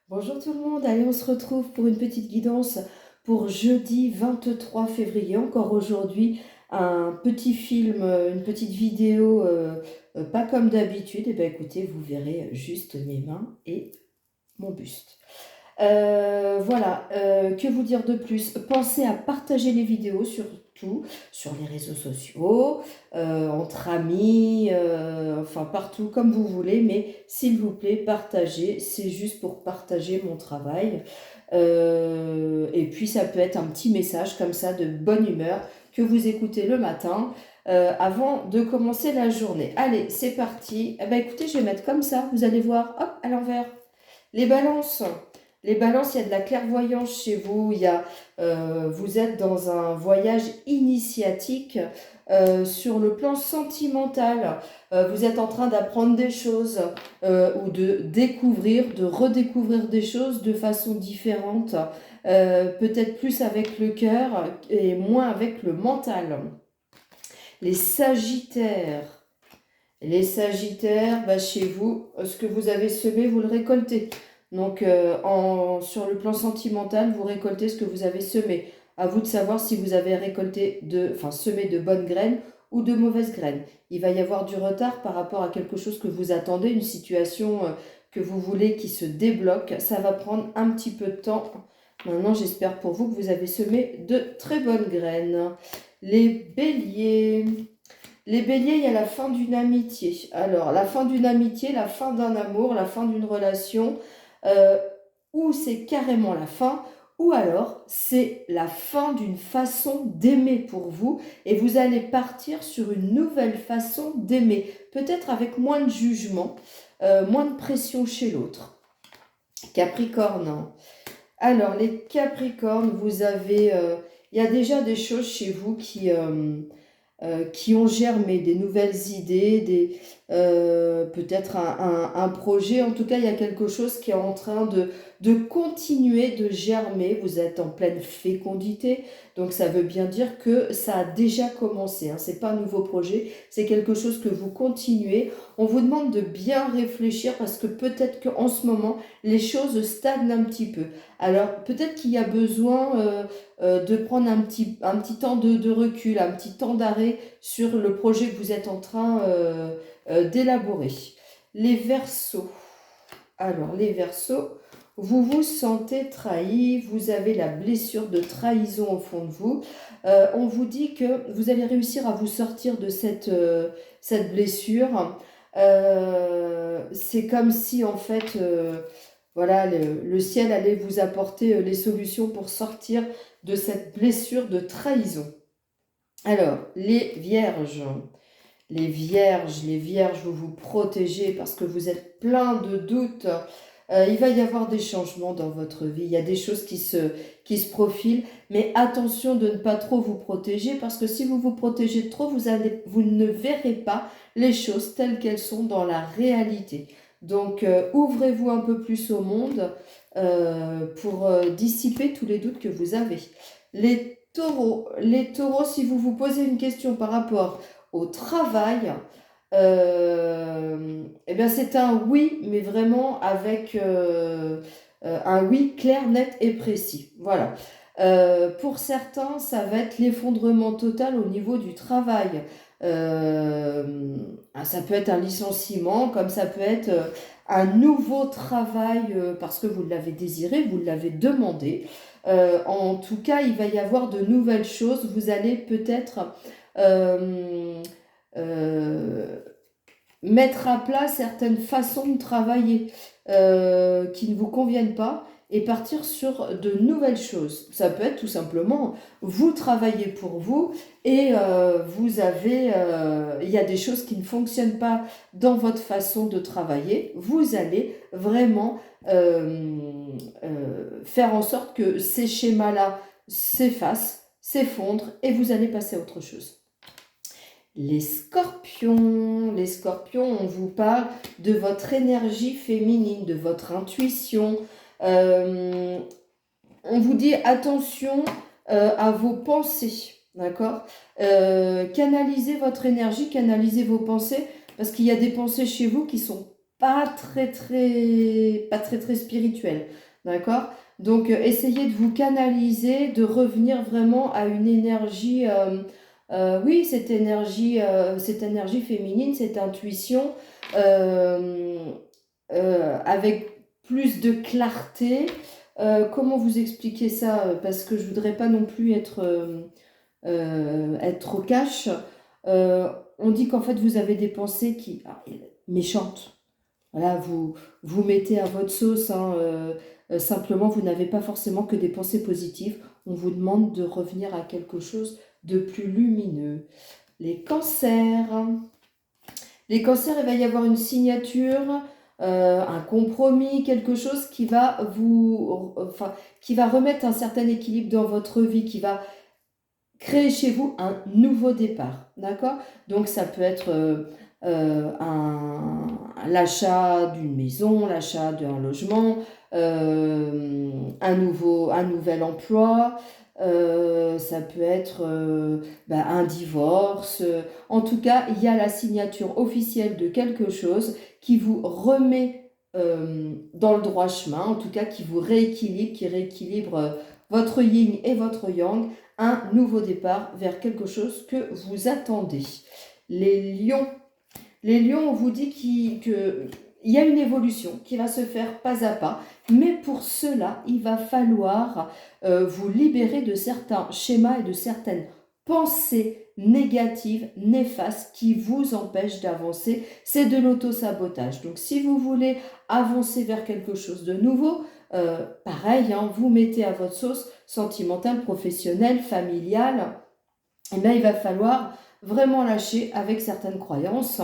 Bonjour tout le monde, allez on se retrouve pour une petite guidance pour jeudi 23 février, encore aujourd'hui, un petit film, une petite vidéo, pas comme d'habitude, et bien écoutez, vous verrez juste mes mains et mon buste. Voilà, que vous dire de plus? Pensez à partager les vidéos surtout sur les réseaux sociaux, entre amis, enfin partout comme vous voulez, mais s'il vous plaît, partagez, c'est juste pour partager mon travail. Et puis ça peut être un petit message comme ça de bonne humeur que vous écoutez le matin avant de commencer la journée. Allez, c'est parti. Eh ben, écoutez, je vais mettre comme ça, vous allez voir, hop, à l'envers. Les balances. Les balances, il y a de la clairvoyance chez vous, vous êtes dans un voyage initiatique sur le plan sentimental. Vous êtes en train d'apprendre des choses ou de découvrir, de redécouvrir des choses de façon différente, peut-être plus avec le cœur et moins avec le mental. Les sagittaires. Les sagittaires, bah, chez vous, ce que vous avez semé, vous le récoltez. Donc, sur le plan sentimental, vous récoltez ce que vous avez semé. À vous de savoir si vous avez semé de bonnes graines ou de mauvaises graines. Il va y avoir du retard par rapport à quelque chose que vous attendez, une situation que vous voulez qui se débloque. Ça va prendre un petit peu de temps. Maintenant, j'espère pour vous que vous avez semé de très bonnes graines. Les béliers. Les béliers, il y a la fin d'une amitié. Alors, la fin d'une amitié, la fin d'un amour, la fin d'une relation, euh, ou c'est carrément la fin, ou alors c'est la fin d'une façon d'aimer pour vous, et vous allez partir sur une nouvelle façon d'aimer, peut-être avec moins de jugement, moins de pression chez l'autre. Capricorne, hein. Alors, les Capricornes, il y a déjà des choses chez vous qui ont germé, des nouvelles idées, peut-être un projet. En tout cas, il y a quelque chose qui est en train de continuer de germer. Vous êtes en pleine fécondité, donc ça veut bien dire que ça a déjà commencé, hein. Ce n'est pas un nouveau projet, c'est quelque chose que vous continuez. On vous demande de bien réfléchir parce que peut-être qu'en ce moment, les choses stagnent un petit peu. Alors, peut-être qu'il y a besoin de prendre un petit temps de recul, un petit temps d'arrêt sur le projet que vous êtes en train d'élaborer. Les Verseaux. Alors, les Verseaux, vous vous sentez trahi, vous avez la blessure de trahison au fond de vous. On vous dit que vous allez réussir à vous sortir de cette blessure. C'est comme si, en fait, voilà, le ciel allait vous apporter les solutions pour sortir de cette blessure de trahison. Alors, les vierges. Les vierges, vous vous protégez parce que vous êtes plein de doutes. Il va y avoir des changements dans votre vie. Il y a des choses qui se profilent. Mais attention de ne pas trop vous protéger parce que si vous vous protégez trop, vous ne verrez pas les choses telles qu'elles sont dans la réalité. Donc, ouvrez-vous un peu plus au monde pour dissiper tous les doutes que vous avez. Les taureaux, si vous vous posez une question par rapport au travail, eh bien c'est un oui, mais vraiment avec un oui clair, net et précis. Voilà. Pour certains, ça va être l'effondrement total au niveau du travail. Ça peut être un licenciement, comme ça peut être un nouveau travail parce que vous l'avez désiré, vous l'avez demandé. En tout cas, il va y avoir de nouvelles choses. Vous allez peut-être euh, euh, mettre à plat certaines façons de travailler qui ne vous conviennent pas et partir sur de nouvelles choses. Ça peut être tout simplement, vous travaillez pour vous et il y a des choses qui ne fonctionnent pas dans votre façon de travailler. Vous allez vraiment faire en sorte que ces schémas-là s'effacent, s'effondrent et vous allez passer à autre chose. Les scorpions, on vous parle de votre énergie féminine, de votre intuition. Euh, on vous dit attention à vos pensées, d'accord? Canalisez votre énergie, canalisez vos pensées, parce qu'il y a des pensées chez vous qui sont pas très très spirituel, d'accord? Donc essayez de vous canaliser, de revenir vraiment à une énergie, oui, cette énergie féminine, cette intuition, euh, avec plus de clarté. Comment vous expliquer ça? Parce que je voudrais pas non plus être trop cash. Euh, on dit qu'en fait vous avez des pensées méchantes. Voilà, vous mettez à votre sauce, hein, simplement, vous n'avez pas forcément que des pensées positives. On vous demande de revenir à quelque chose de plus lumineux. Les cancers. Les cancers, il va y avoir une signature, un compromis, quelque chose qui va qui va remettre un certain équilibre dans votre vie, qui va créer chez vous un nouveau départ, d'accord? Donc ça peut être l'achat d'une maison, l'achat d'un logement, un nouvel emploi, ça peut être un divorce. En tout cas, il y a la signature officielle de quelque chose qui vous remet dans le droit chemin, en tout cas qui vous rééquilibre, qui rééquilibre votre yin et votre yang, un nouveau départ vers quelque chose que vous attendez. Les lions. Les lions, on vous dit qu'il y a une évolution qui va se faire pas à pas, mais pour cela, il va falloir vous libérer de certains schémas et de certaines pensées négatives, néfastes, qui vous empêchent d'avancer. C'est de l'auto-sabotage. Donc si vous voulez avancer vers quelque chose de nouveau, pareil, hein, vous mettez à votre sauce sentimentale, professionnelle, familiale, et bien il va falloir vraiment lâcher avec certaines croyances,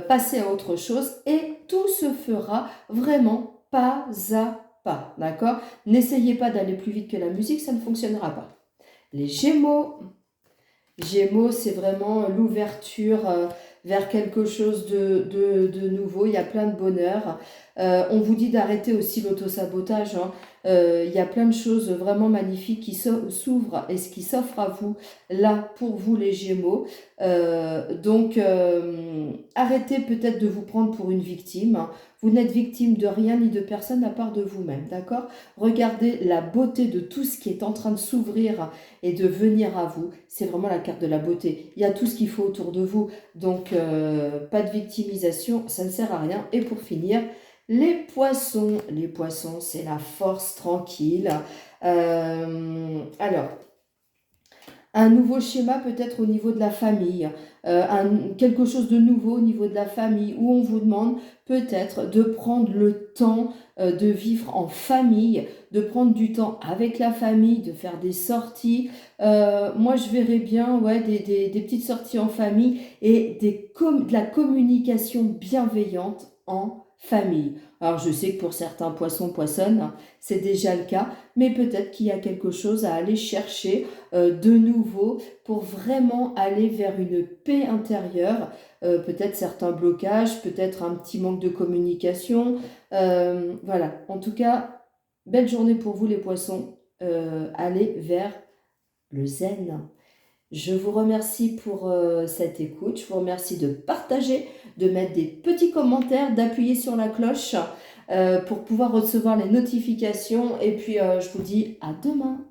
passer à autre chose, et tout se fera vraiment pas à pas, d'accord? N'essayez pas d'aller plus vite que la musique, ça ne fonctionnera pas. Les Gémeaux. Gémeaux, c'est vraiment l'ouverture vers quelque chose de nouveau. Il y a plein de bonheur. On vous dit d'arrêter aussi l'autosabotage, hein. Il y a plein de choses vraiment magnifiques qui s'ouvrent et ce qui s'offre à vous, là, pour vous les Gémeaux. Donc, arrêtez peut-être de vous prendre pour une victime, hein. Vous n'êtes victime de rien ni de personne à part de vous-même, d'accord? Regardez la beauté de tout ce qui est en train de s'ouvrir et de venir à vous. C'est vraiment la carte de la beauté. Il y a tout ce qu'il faut autour de vous. Donc, pas de victimisation, ça ne sert à rien. Et pour finir, les poissons. Les poissons, c'est la force tranquille. Alors, un nouveau schéma peut-être au niveau de la famille, quelque chose de nouveau au niveau de la famille, où on vous demande peut-être de prendre le temps de vivre en famille, de prendre du temps avec la famille, de faire des sorties. Moi, je verrais bien, ouais, des petites sorties en famille et de la communication bienveillante en famille. Alors, je sais que pour certains poissons, poissonnes, c'est déjà le cas, mais peut-être qu'il y a quelque chose à aller chercher de nouveau pour vraiment aller vers une paix intérieure, peut-être certains blocages, peut-être un petit manque de communication. Voilà, en tout cas, belle journée pour vous les poissons. Allez vers le zen. Je vous remercie pour cette écoute. Je vous remercie de partager, de mettre des petits commentaires, d'appuyer sur la cloche pour pouvoir recevoir les notifications. Et puis, je vous dis à demain.